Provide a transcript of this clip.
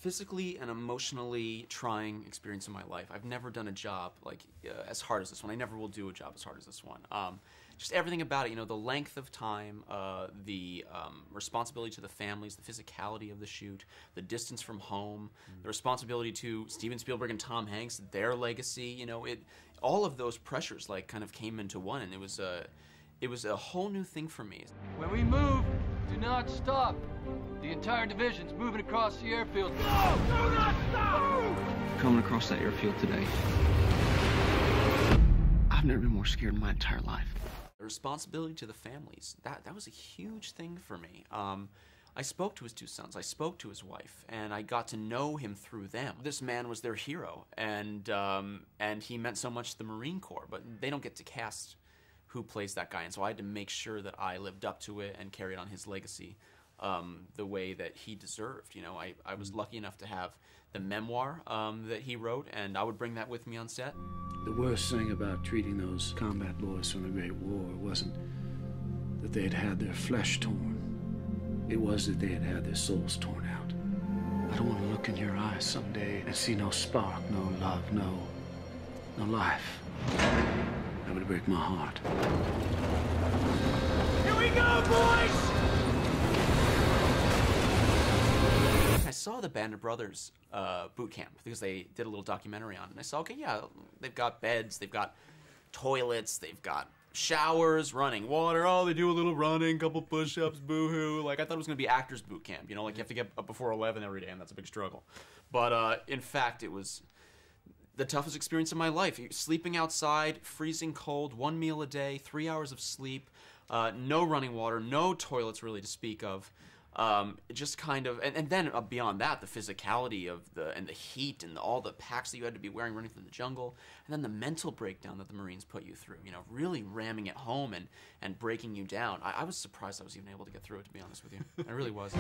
physically and emotionally trying experience in my life. I've never done a job like as hard as this one. I never will do a job as hard as this one. Just everything about it, you know, the length of time, the responsibility to the families, the physicality of the shoot, the distance from home, the responsibility to Steven Spielberg and Tom Hanks, their legacy, you know, all of those pressures like kind of came into one, and it was a whole new thing for me. When we move, do not stop. The entire division's moving across the airfield. No! Do not stop! Coming across that airfield today, I've never been more scared in my entire life. The responsibility to the families, that was a huge thing for me. I spoke to his two sons, I spoke to his wife, and I got to know him through them. This man was their hero, and he meant so much to the Marine Corps, but they don't get to cast who plays that guy, and so I had to make sure that I lived up to it and carried on his legacy the way that he deserved. You know, I was lucky enough to have the memoir that he wrote, and I would bring that with me on set. The worst thing about treating those combat boys from the Great War wasn't that they had had their flesh torn. It was that they had had their souls torn out. I don't want to look in your eyes someday and see no spark, no love, no life. That would break my heart. Here we go, boys! I saw the Band of Brothers boot camp because they did a little documentary on it, and I saw, okay, yeah, they've got beds, they've got toilets, they've got showers, running water, oh, they do a little running, couple push-ups, boo-hoo. Like, I thought it was going to be actors boot camp, you know, like you have to get up before 11 every day, and that's a big struggle. But in fact, it was the toughest experience of my life. Sleeping outside, freezing cold, 1 meal a day, 3 hours of sleep, no running water, no toilets really to speak of. Just kind of, and then beyond that, the physicality of the heat and all the packs that you had to be wearing running through the jungle, and then the mental breakdown that the Marines put you through, you know, really ramming it home and breaking you down. I was surprised I was even able to get through it, to be honest with you. I really was.